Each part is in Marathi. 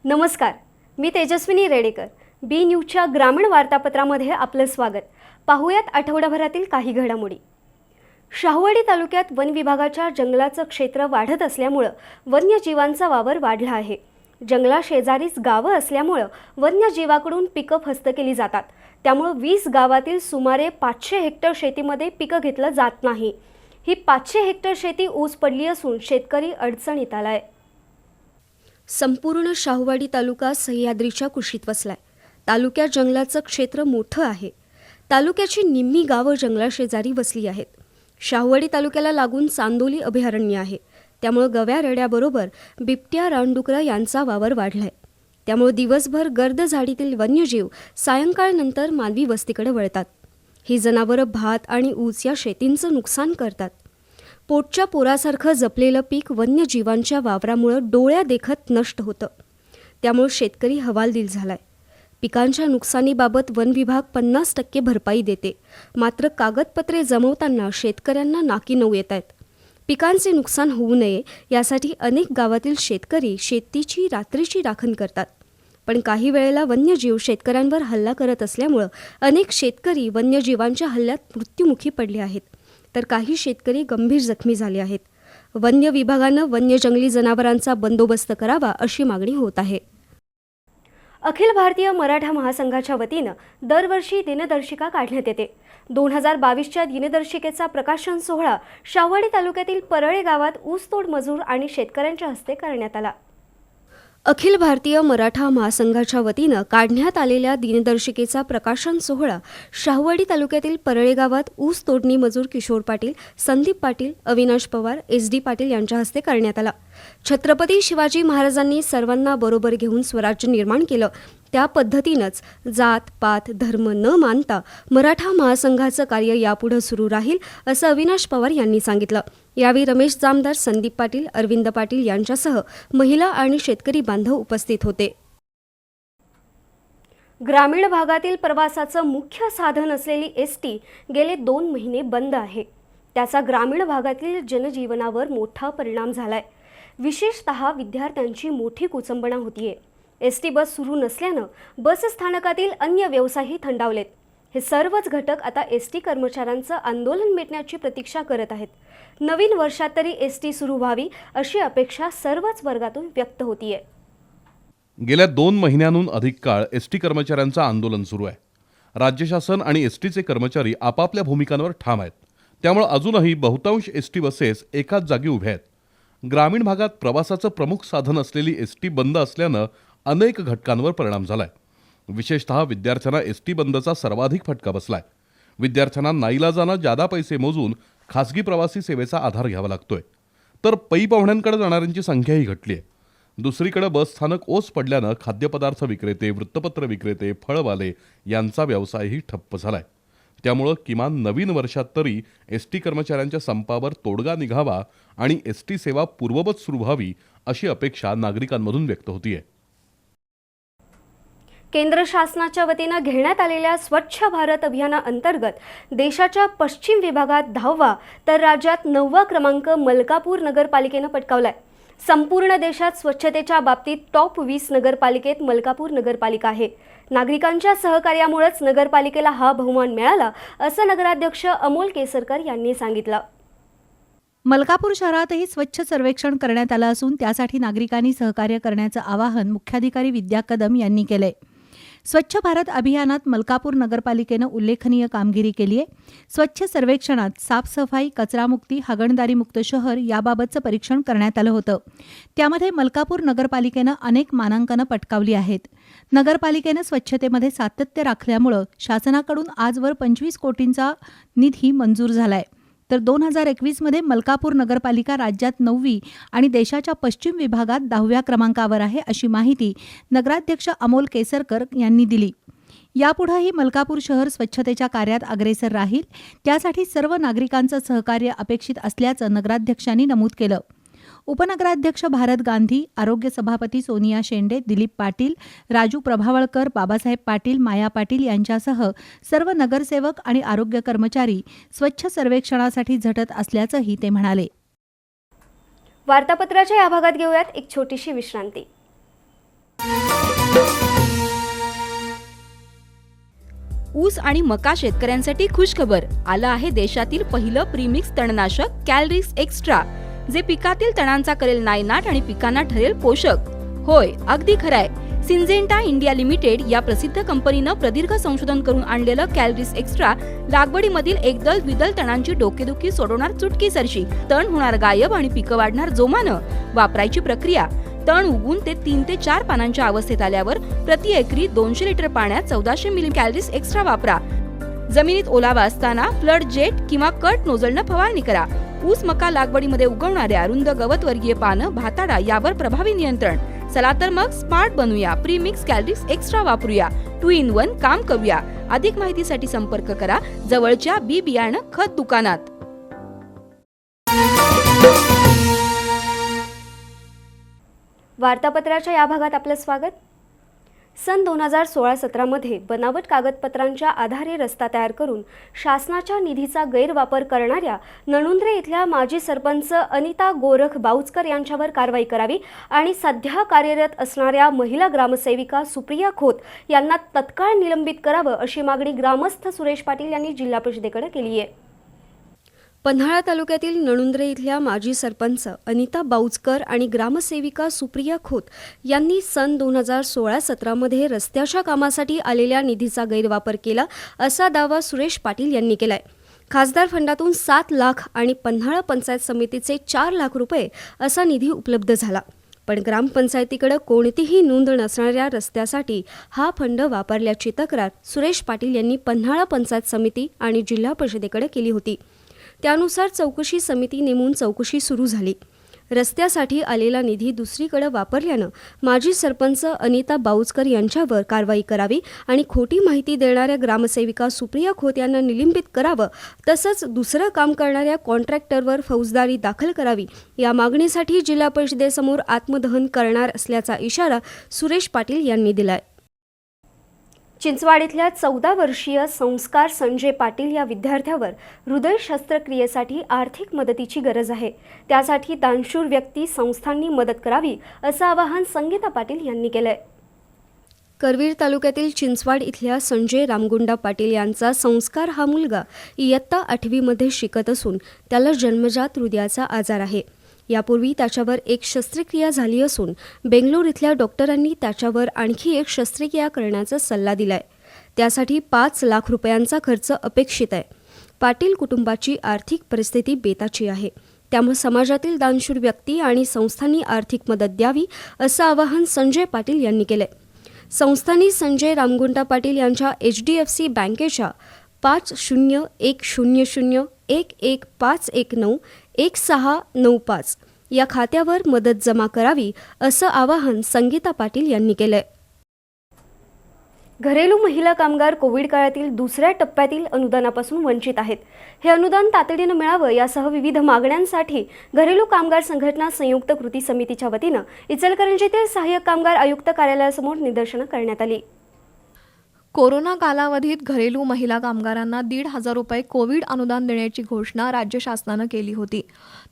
नमस्कार, मी तेजस्विनी रेडेकर. बी न्यूजच्या ग्रामीण वार्तापत्रामध्ये आपलं स्वागत. पाहूयात आठवड्याभरातील काही घडामोडी. शाहूवाडी तालुक्यात वन विभागाच्या जंगलाचं क्षेत्र वाढत असल्यामुळे वन्यजीवांचा वावर वाढला आहे. जंगलाशेजारीच गावं असल्यामुळे वन्यजीवाकडून पिकं फस्त केली जातात. त्यामुळे 20 गावातील सुमारे 500 हेक्टर शेतीमध्ये पिकं घेतलं जात नाही. ही 500 हेक्टर शेती ऊस पडली असून शेतकरी अडचणीत आलाय. संपूर्ण शाहूवाडी तालुका सह्याद्रीच्या कुशीत वसलाय. तालुक्यात जंगलाचं क्षेत्र मोठं आहे. तालुक्याची निम्मी गावं जंगलाशेजारी वसली आहेत. शाहूवाडी तालुक्याला लागून चांदोली अभयारण्य आहे. त्यामुळे गव्या रेड्याबरोबर बिबट्या, रानडुकरं यांचा वावर वाढलाय. त्यामुळे दिवसभर गर्द झाडीतील वन्यजीव सायंकाळनंतर मानवी वस्तीकडे वळतात. ही जनावरं भात आणि ऊस या शेतींचं नुकसान करतात. पोटच्या पोरासारखं जपलेलं पीक वन्यजीवांच्या वावरामुळे डोळ्या देखत नष्ट होतं. त्यामुळे शेतकरी हवालदिल झालाय. पिकांच्या नुकसानीबाबत वन विभाग 50% भरपाई देते. मात्र कागदपत्रे जमवताना शेतकऱ्यांना नाकी नऊ येत आहेत. पिकांचे नुकसान होऊ नये यासाठी अनेक गावातील शेतकरी शेतीची रात्रीची राखण करतात. पण काही वेळेला वन्यजीव शेतकऱ्यांवर हल्ला करत असल्यामुळे अनेक शेतकरी वन्यजीवांच्या हल्ल्यात मृत्युमुखी पडले आहेत, तर काही शेतकरी गंभीर जखमी झाले आहेत. वन्य विभागानं वन्य जंगली जनावरांचा बंदोबस्त करावा अशी मागणी होत आहे. अखिल भारतीय मराठा महासंघाच्या वतीनं दरवर्षी दिनदर्शिका काढण्यात येते. 2022च्या दिनदर्शिकेचा प्रकाशन सोहळा शाहूवाडी तालुक्यातील परळे गावात ऊसतोड मजूर आणि शेतकऱ्यांच्या हस्ते करण्यात आला. अखिल भारतीय मराठा महासंघाच्या वतीनं काढण्यात आलेल्या दिनदर्शिकेचा प्रकाशन सोहळा शाहूवाडी तालुक्यातील परळे गावात ऊस तोडणी मजूर किशोर पाटील, संदीप पाटील, अविनाश पवार, SD पाटील यांच्या हस्ते करण्यात आला. छत्रपती शिवाजी महाराजांनी सर्वांना बरोबर घेऊन स्वराज्य निर्माण केलं. त्या पद्धतीनंच जात पात धर्म न मानता मराठा महासंघाचं कार्य यापुढे सुरू राहील असं अविनाश पवार यांनी सांगितलं. यावेळी रमेश जामदार, संदीप पाटील, अरविंद पाटील यांच्यासह महिला आणि शेतकरी बांधव उपस्थित होते. ग्रामीण भागातील प्रवासाचं मुख्य साधन असलेली SD गेले 2 महिने बंद आहे. त्याचा ग्रामीण भागातील जनजीवनावर मोठा परिणाम झालाय. विशेषतः विद्यार्थ्यांची मोठी कुचंबणा होतीये. SD बस सुरू नसल्यानं बस स्थानकातील अन्य व्यवसायही थंडावलेत. हे सर्वच घटक आता SD कर्मचाऱ्यांचं आंदोलन मिटण्याची प्रतीक्षा करत आहेत. नवीन वर्षात तरी SD सुरू व्हावी अशी अपेक्षा सर्वच वर्गातून व्यक्त होतीये. गेल्या 2 महिन्यांहून अधिक काळ SD कर्मचाऱ्यांचं आंदोलन सुरू आहे. राज्य शासन आणि STचे कर्मचारी आपापल्या भूमिकांवर ठाम आहेत. त्यामुळे अजूनही बहुतांश SD बसेस एकाच जागी उभ्या आहेत. ग्रामीण भागात प्रवासाचं प्रमुख साधन असलेली SD बंद असल्यानं अनेक घटकांवर परिणाम झालाय. विशेषतः विद्यार्थ्यांना SD बंदचा सर्वाधिक फटका बसलाय. विद्यार्थ्यांना नाईलाजानं जादा पैसे मोजून खासगी प्रवासी सेवेचा आधार घ्यावा लागतोय. तर पै पाहुण्यांकडे जाणाऱ्यांची संख्याही घटली आहे. दुसरीकडे बस स्थानक ओस पडल्यानं खाद्यपदार्थ विक्रेते, वृत्तपत्र विक्रेते, फळवाले यांचा व्यवसायही ठप्प झालाय. त्यामुळं किमान नवीन वर्षात तरी SD कर्मचाऱ्यांच्या संपावर तोडगा निघावा आणि SD सेवा पूर्ववत सुरू व्हावी अशी अपेक्षा नागरिकांमधून व्यक्त होतीये. केंद्र शासनाच्या वतीनं घेण्यात आलेल्या स्वच्छ भारत अभियानाअंतर्गत देशाच्या पश्चिम विभागात 10वा तर राज्यात 9वा क्रमांक मलकापूर नगरपालिकेनं पटकावलाय. संपूर्ण देशात स्वच्छतेच्या बाबतीत टॉप 20 नगरपालिकेत मलकापूर नगरपालिका आहे. नागरिकांच्या सहकार्यामुळेच नगरपालिकेला हा बहुमान मिळाला असं नगराध्यक्ष अमोल केसरकर यांनी सांगितलं. मलकापूर शहरातही स्वच्छ सर्वेक्षण करण्यात आलं असून त्यासाठी नागरिकांनी सहकार्य करण्याचं आवाहन मुख्याधिकारी विद्या कदम यांनी केलंय. स्वच्छ भारत अभियानात मलकापूर नगरपालिकेनं उल्लेखनीय कामगिरी केली आहे. स्वच्छ सर्वेक्षणात साफसफाई, कचरामुक्ती, हागणदारीमुक्त शहर याबाबतचं परीक्षण करण्यात आलं होतं. त्यामध्ये मलकापूर नगरपालिकेनं अनेक मानांकनं पटकावली आहेत. नगरपालिकेनं स्वच्छतेमध्ये सातत्य राखल्यामुळं शासनाकडून आजवर 25 कोटींचा निधी मंजूर झालाय. तर 2021मध्ये मलकापूर नगरपालिका राज्यात 9वी आणि देशाच्या पश्चिम विभागात 10व्या क्रमांकावर आहे अशी माहिती नगराध्यक्ष अमोल केसरकर यांनी दिली. यापुढेही मलकापूर शहर स्वच्छतेच्या कार्यात अग्रेसर राहील. त्यासाठी सर्व नागरिकांचं सहकार्य अपेक्षित असल्याचं नगराध्यक्षांनी नमूद केलं. उपनगराध्यक्ष भारत गांधी, आरोग्य सभापती सोनिया शेंडे, दिलीप पाटील, राजू प्रभावळकर, बाबासाहेब पाटील, माया पाटील यांच्यासह सर्व नगरसेवक आणि आरोग्य कर्मचारी स्वच्छ सर्वेक्षणासाठी झटत असल्याचंही ते म्हणाले. वार्तापत्राच्या या भागात घेऊयात एक छोटीशी विश्रांती. ऊस आणि मका शेतकऱ्यांसाठी खुशखबर. आलं आहे देशातील पहिलं प्रीमिक्स तणनाशक कॅलरिक्स एक्स्ट्रा, जे पिकातील तणांचा करेल नायनाट आणि पिकांना ठरेल पोषक. होय, अगदी खरंय. सिंजेंटा इंडिया लिमिटेड या प्रसिद्ध कंपनीनं प्रदीर्घ संशोधन करून आणलेलं कॅलरिक्स एक्स्ट्रा लागवडीमधील एकदल द्विदल तणांची डोकेदुखी सोडवणार चुटकीसरशी. तण होणार गायब आणि पिकं वाढणार जोमानं. वापरायची प्रक्रिया: तण उगून ते 3 ते 4 पानांच्या अवस्थेत आल्यावर प्रति एकरी 200 लिटर पाण्यात 1400 मिली कॅलरीज एक्स्ट्रा वापरा. जमिनीत ओलावा असताना फ्लड जेट किंवा कट नोझलनं फवारणी करा. ऊस मका लागवडीमध्ये उगवणाऱ्या रुंद गवतवर्गीय पानं, भाताडा यावर प्रभावी नियंत्रण. चला तर मग स्मार्ट बनूया. प्रीमिक्स कॅलरीज एक्स्ट्रा वापरूया. 2 in 1 काम करूया. अधिक माहितीसाठी संपर्क करा जवळच्या बी बियाणं खत दुकानात. वार्तापत्राच्या या भागात आपलं स्वागत. सन 2016-17 मध्ये बनावट कागदपत्रांच्या आधारे रस्ता तयार करून शासनाच्या निधीचा गैरवापर करणाऱ्या नणुंद्रे इथल्या माजी सरपंच अनिता गोरख बाऊचकर यांच्यावर कारवाई करावी आणि सध्या कार्यरत असणाऱ्या महिला ग्रामसेविका सुप्रिया खोत यांना तत्काळ निलंबित करावं अशी मागणी ग्रामस्थ सुरेश पाटील यांनी जिल्हा परिषदेकडे केली आहे. पन्हाळा तालुक्यातील नणुंद्रे इथल्या माजी सरपंच अनिता बाऊचकर आणि ग्रामसेविका सुप्रिया खोत यांनी सन 2016-17 मध्ये रस्त्याच्या कामासाठी आलेल्या निधीचा गैरवापर केला असा दावा सुरेश पाटील यांनी केलाय. खासदार फंडातून 7 लाख आणि पन्हाळा पंचायत समितीचे 4 लाख रुपये असा निधी उपलब्ध झाला. पण ग्रामपंचायतीकडे कोणतीही नोंद नसणाऱ्या रस्त्यासाठी हा फंड वापरल्याची तक्रार सुरेश पाटील यांनी पन्हाळा पंचायत समिती आणि जिल्हा परिषदेकडे केली होती. त्यानुसार चौकशी समिती नेमून चौकशी सुरू झाली. रस्त्यासाठी आलेला निधी दुसरीकडे वापरल्यानं माजी सरपंच अनिता बाऊचकर यांच्यावर कारवाई करावी आणि खोटी माहिती देणाऱ्या ग्रामसेविका सुप्रिया खोत यांना निलंबित करावं, तसंच दुसरं काम करणाऱ्या कॉन्ट्रॅक्टरवर फौजदारी दाखल करावी या मागणीसाठी जिल्हा परिषदेसमोर आत्मदहन करणार असल्याचा इशारा सुरेश पाटील यांनी दिलाय. चिंचवाड इथल्या 14 वर्षीय संस्कार संजय पाटील या विद्यार्थ्यावर हृदय शस्त्रक्रियेसाठी आर्थिक मदतीची गरज आहे. त्यासाठी दानशूर व्यक्ती संस्थांनी मदत करावी असं आवाहन संगीता पाटील यांनी केलंय. करवीर तालुक्यातील चिंचवाड इथल्या संजय रामगुंडा पाटील यांचा संस्कार हा मुलगा इयत्ता 8वी मध्ये शिकत असून त्याला जन्मजात हृदयाचा आजार आहे. यापूर्वी त्याच्यावर एक शस्त्रक्रिया झाली असून बेंगलोर इथल्या डॉक्टरांनी त्याच्यावर आणखी एक शस्त्रक्रिया करण्याचा सल्ला दिलाय. त्यासाठी 5 लाख रुपयांचा खर्च अपेक्षित आहे. पाटील कुटुंबाची आर्थिक परिस्थिती बेताची आहे. त्यामुळे समाजातील दानशूर व्यक्ती आणि संस्थांनी आर्थिक मदत द्यावी असं आवाहन संजय पाटील यांनी केलंय. संस्थांनी संजय रामगुंडा पाटील यांच्या HDFC बँकेच्या 50101151191695 या खात्यावर मदत जमा करावी असं आवाहन संगीता पाटील यांनी केलंय. घरेलू महिला कामगार कोविड काळातील दुसऱ्या टप्प्यातील अनुदानापासून वंचित आहेत. हे अनुदान तातडीनं मिळावं यासह विविध मागण्यांसाठी घरेलू कामगार संघटना संयुक्त कृती समितीच्या वतीनं इचलकरंजीतील सहाय्यक कामगार आयुक्त कार्यालयासमोर निदर्शनं करण्यात आली. कोरोना कालावधीत घरेलू महिला कामगारांना 1,500 रुपये कोविड अनुदान देण्याची घोषणा राज्य शासनानं केली होती.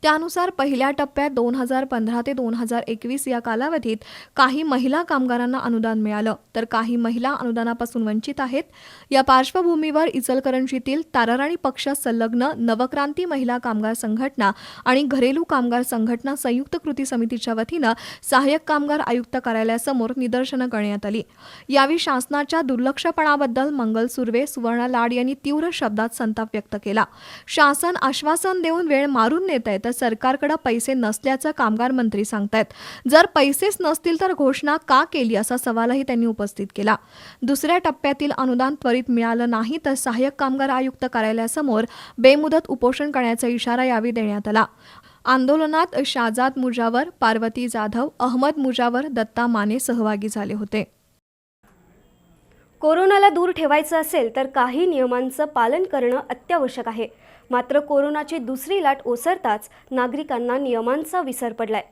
त्यानुसार पहिल्या टप्प्यात 2015 ते 2021 या कालावधीत काही महिला कामगारांना अनुदान मिळालं, तर काही महिला अनुदानापासून वंचित आहेत. या पार्श्वभूमीवर इचलकरंजीतील ताराराणी पक्ष संलग्न नवक्रांती महिला कामगार संघटना आणि घरेलू कामगार संघटना संयुक्त कृती समितीच्या वतीनं सहाय्यक कामगार आयुक्त कार्यालयासमोर निदर्शनं करण्यात आली. यावेळी शासनाच्या दुर्लक्षपणाबद्दल मंगल सुर्वे, सुवर्णा लाड यांनी तीव्र शब्दात संताप व्यक्त केला. शासन आश्वासन देऊन वेळ मारून नेत आहे, तर सरकारकडे पैसे नसल्याचं कामगार मंत्री सांगतायत. जर पैसेच नसतील तर घोषणा का केली असा सवालही त्यांनी उपस्थित केला. दुसऱ्या टप्प्यातील अनुदान त्वरित मिळालं नाही तर सहाय्यक कामगार आयुक्त कार्यालयासमोर बेमुदत उपोषण करण्याचा इशारा यावेळी देण्यात आला. आंदोलनात शाजाद मुजावर, पार्वती जाधव, अहमद मुजावर, दत्ता माने सहभागी झाले होते. कोरोनाला दूर ठेवायचं असेल तर काही नियमांचं पालन करणं अत्यावश्यक आहे. मात्र कोरोनाची दुसरी लाट ओसरताच नागरिकांना नियमांचा विसर पडलाय.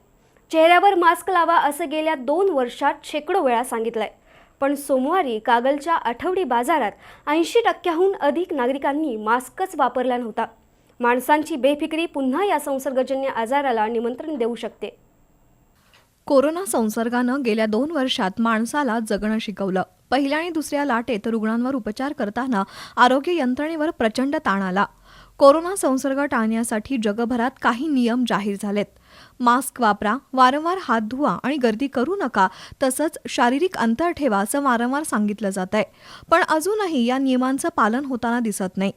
चेहऱ्यावर मास्क लावा असं गेल्या 2 वर्षात शेकडो वेळा सांगितलंय, पण सोमवारी कागलच्या आठवडी बाजारात 80% अधिक नागरिकांनी मास्कच वापरला नव्हता. माणसांची बेफिक्री पुन्हा या संसर्गजन्य आजाराला निमंत्रण देऊ शकते. कोरोना संसर्गानं गेल्या 2 वर्षात माणसाला जगणं शिकवलं. पहिल्या आणि दुसऱ्या लाटेत रुग्णांवर उपचार करताना आरोग्य यंत्रणेवर प्रचंड ताण आला. कोरोना संसर्ग टाळण्यासाठी जगभरात काही नियम जाहीर झालेत. मास्क वापरा, वारंवार हात धुवा आणि गर्दी करू नका, तसंच शारीरिक अंतर ठेवा असं वारंवार सांगितलं जात आहे. पण अजूनही या नियमांचं पालन होताना दिसत नाही.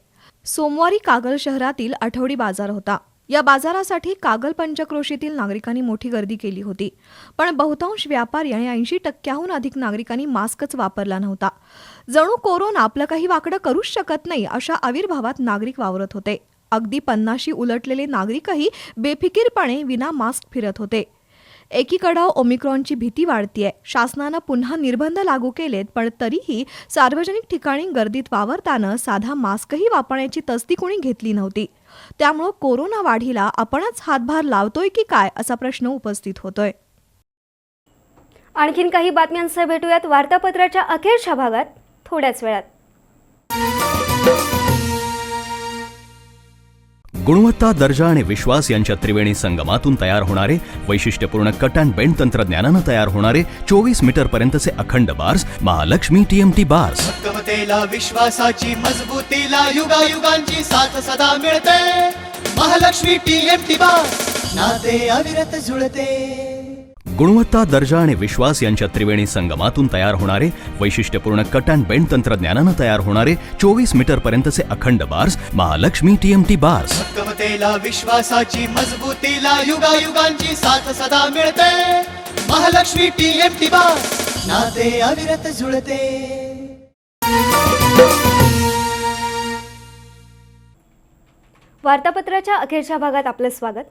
सोमवारी कागल शहरातील आठवडी बाजार होता. या बाजारासाठी कागल पंचक्रोशीतील नागरिकांनी मोठी गर्दी केली होती. पण बहुतांश व्यापारी आणि 80% अधिक नागरिकांनी मास्कच वापरला नव्हता. जणू कोरोना आपलं काही वाकडं करूच शकत नाही अशा आविर्भावात नागरिक वावरत होते. अगदी 50शी उलटलेले नागरिकही बेफिकीरपणे विना मास्क फिरत होते. एकीकडं ओमिक्रॉनची भीती वाढतीये. शासनानं पुन्हा निर्बंध लागू केलेत, पण तरीही सार्वजनिक ठिकाणी गर्दीत वावरताना साधा मास्कही वापरण्याची तसदी कोणी घेतली नव्हती. त्यामुळं कोरोना वाढीला आपणच हातभार लावतोय की काय असा प्रश्न उपस्थित होतोय. आणखीन काही बातम्यांसह भेटूयात वार्तापत्राच्या अखेरच्या भागात थोड्याच वेळात. गुणवत्ता, दर्जा आणि विश्वास यांच्या त्रिवेणी संगमातून तयार होणारे वैशिष्ट्यपूर्ण कट अँड बेंड तंत्रज्ञानानं तयार होणारे 24 मीटर पर्यंतचे अखंड बार्स महालक्ष्मी TMT बार्स. भक्कमतेला, विश्वासाची मजबूतीला, युगायुगांची साथ सदा मिळते. महालक्ष्मी TMT बार्स, नाते अविरत जुळते. गुणवत्ता, दर्जा आणि विश्वास यांच्या त्रिवेणी संगमातून तयार होणारे वैशिष्ट्यपूर्ण कट अँड बेंड तंत्रज्ञानानं तयार होणारे 24 मीटर पर्यंतचे अखंड बार्स महालक्ष्मी TMT बार्स. भक्कमतेला, विश्वासाची मजबूतीला, युगायुगांची साथ सदा मिळते. महालक्ष्मी TMT बार्स, नाते अविरत जुळते. वार्तापत्राच्या अखेरच्या भागात आपलं स्वागत.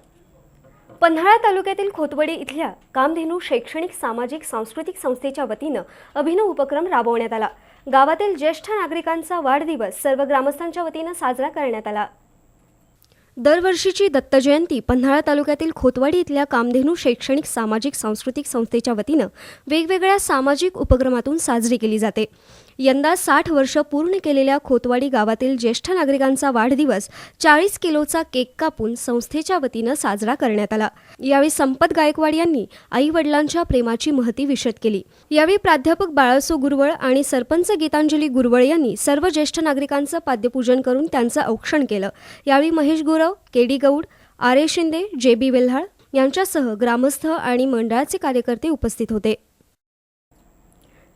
पन्हाळा तालुक्यातील खोतवडी इथल्या कामधेनू शैक्षणिक सामाजिक सांस्कृतिक संस्थेच्या वतीनं अभिनव उपक्रम राबवण्यात आला. गावातील ज्येष्ठ नागरिकांचा वाढदिवस सर्व ग्रामस्थांच्या वतीनं साजरा करण्यात आला. दरवर्षीची दत्त जयंती पन्हाळा तालुक्यातील खोतवाडी इथल्या कामधेनू शैक्षणिक सामाजिक सांस्कृतिक संस्थेच्या वतीनं वेगवेगळ्या सामाजिक उपक्रमातून साजरी केली जाते. यंदा 60 वर्ष पूर्ण केलेल्या खोतवाडी गावातील ज्येष्ठ नागरिकांचा वाढदिवस 40 किलोचा केक कापून संस्थेच्या वतीनं साजरा करण्यात आला. यावेळी संपत गायकवाड यांनी आई वडिलांच्या प्रेमाची महती विशद केली. यावेळी प्राध्यापक बाळासो गुरवळ आणि सरपंच गीतांजली गुरवळ यांनी सर्व ज्येष्ठ नागरिकांचं पाद्यपूजन करून त्यांचं औक्षण केलं. यावेळी Mahesh Gurav, KD Gaud, RA Shinde, JB Velhal यांच्यासह ग्रामस्थ आणि मंडळाचे कार्यकर्ते उपस्थित होते.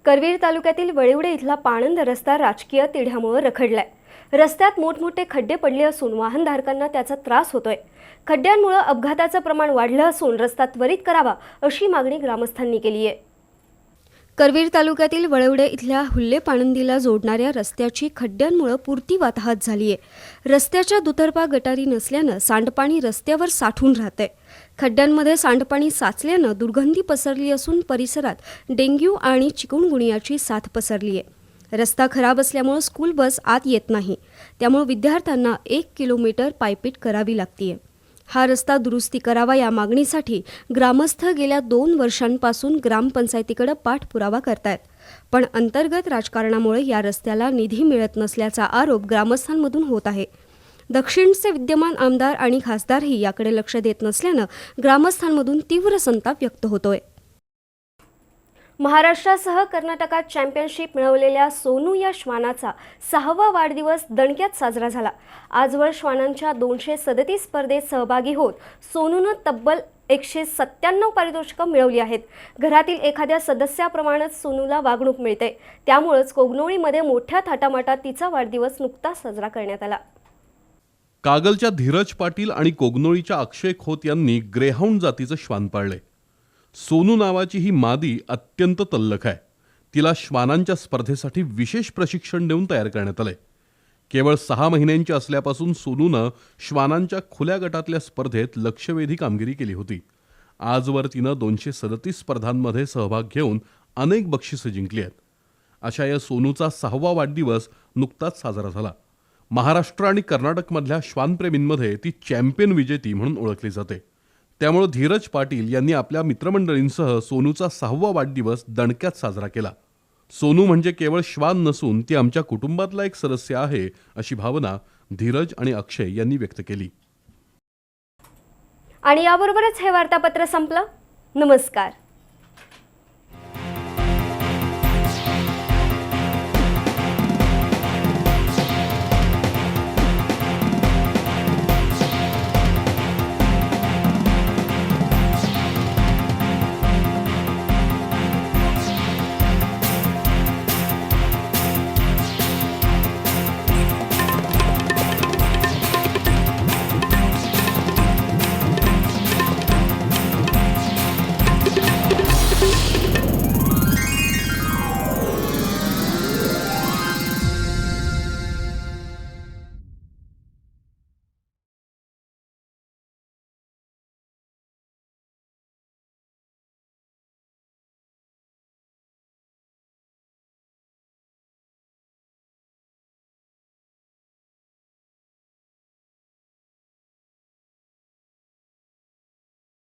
करवीर तालुक्यातील वळिवडे इथला पाणंद रस्ता राजकीय तिढ्यामुळे रखडलाय. रस्त्यात मोठमोठे खड्डे पडले असून वाहनधारकांना त्याचा त्रास होतोय. खड्ड्यांमुळे अपघाताचं प्रमाण वाढलं असून रस्ता त्वरित करावा अशी मागणी ग्रामस्थांनी केली आहे. करवीर तालुक्यातील वळवडे इथल्या हुल्ले पाणंदीला जोडणाऱ्या रस्त्याची खड्ड्यांमुळे पुरती वाताहत झाली आहे. रस्त्याच्या दुतर्फा गटारी नसल्यानं सांडपाणी रस्त्यावर साठून राहतंय. खड्ड्यांमध्ये सांडपाणी साचल्यानं दुर्गंधी पसरली असून परिसरात डेंग्यू आणि चिकुनगुनियाची साथ पसरली आहे. रस्ता खराब असल्यामुळे स्कूल बस आत येत नाही. त्यामुळे विद्यार्थ्यांना 1 किलोमीटर पायपीट करावी लागतीये. हा रस्ता दुरुस्ती करावा या मागणीसाठी ग्रामस्थ गेल्या 2 वर्षांपासून ग्रामपंचायतीकडे पाठपुरावा करतायत. पण अंतर्गत राजकारणामुळे या रस्त्याला निधी मिळत नसल्याचा आरोप ग्रामस्थांमधून होत आहे. दक्षिणचे विद्यमान आमदार आणि खासदारही याकडे लक्ष देत नसल्यानं ग्रामस्थांमधून तीव्र संताप व्यक्त होतोय. महाराष्ट्रासह कर्नाटकात चॅम्पियनशिप मिळवलेल्या सोनू या श्वानाचा 6वा वाढदिवस दणक्यात साजरा झाला. आजवर श्वानांच्या 237 स्पर्धेत सहभागी होत सोनूनं तब्बल 197 पारितोषिकं मिळवली आहेत. घरातील एखाद्या सदस्याप्रमाणेच सोनूला वागणूक मिळते. त्यामुळेच कोगनोळीमध्ये मोठ्या थाटामाटात तिचा वाढदिवस नुकताच साजरा करण्यात आला. कागलच्या धीरज पाटील आणि कोगनोळीच्या अक्षय खोत यांनी ग्रेहाऊंड जातीचं श्वान पाळले. सोनू नावाची ही मादी अत्यंत तल्लख आहे. तिला श्वानांच्या स्पर्धेसाठी विशेष प्रशिक्षण देऊन तयार करण्यात आलंय. केवळ 6 महिन्यांची असल्यापासून सोनूनं श्वानांच्या खुल्या गटातल्या स्पर्धेत लक्षवेधी कामगिरी केली होती. आजवर तिनं 237 स्पर्धांमध्ये सहभाग घेऊन अनेक बक्षिसं जिंकली आहेत. अशा या सोनूचा 6वा वाढदिवस नुकताच साजरा झाला. महाराष्ट्र आणि कर्नाटकमधल्या श्वानप्रेमींमध्ये ती चॅम्पियन विजेती म्हणून ओळखली जाते. त्यामुळे धीरज पाटील यांनी आपल्या मित्रमंडळींसह सोनूचा 6वा वाढदिवस दणक्यात साजरा केला. सोनू म्हणजे केवळ श्वान नसून ती आमच्या कुटुंबातला एक सदस्य आहे अशी भावना धीरज आणि अक्षय यांनी व्यक्त केली. आणि याबरोबरच हे वार्तापत्र संपलं. नमस्कार.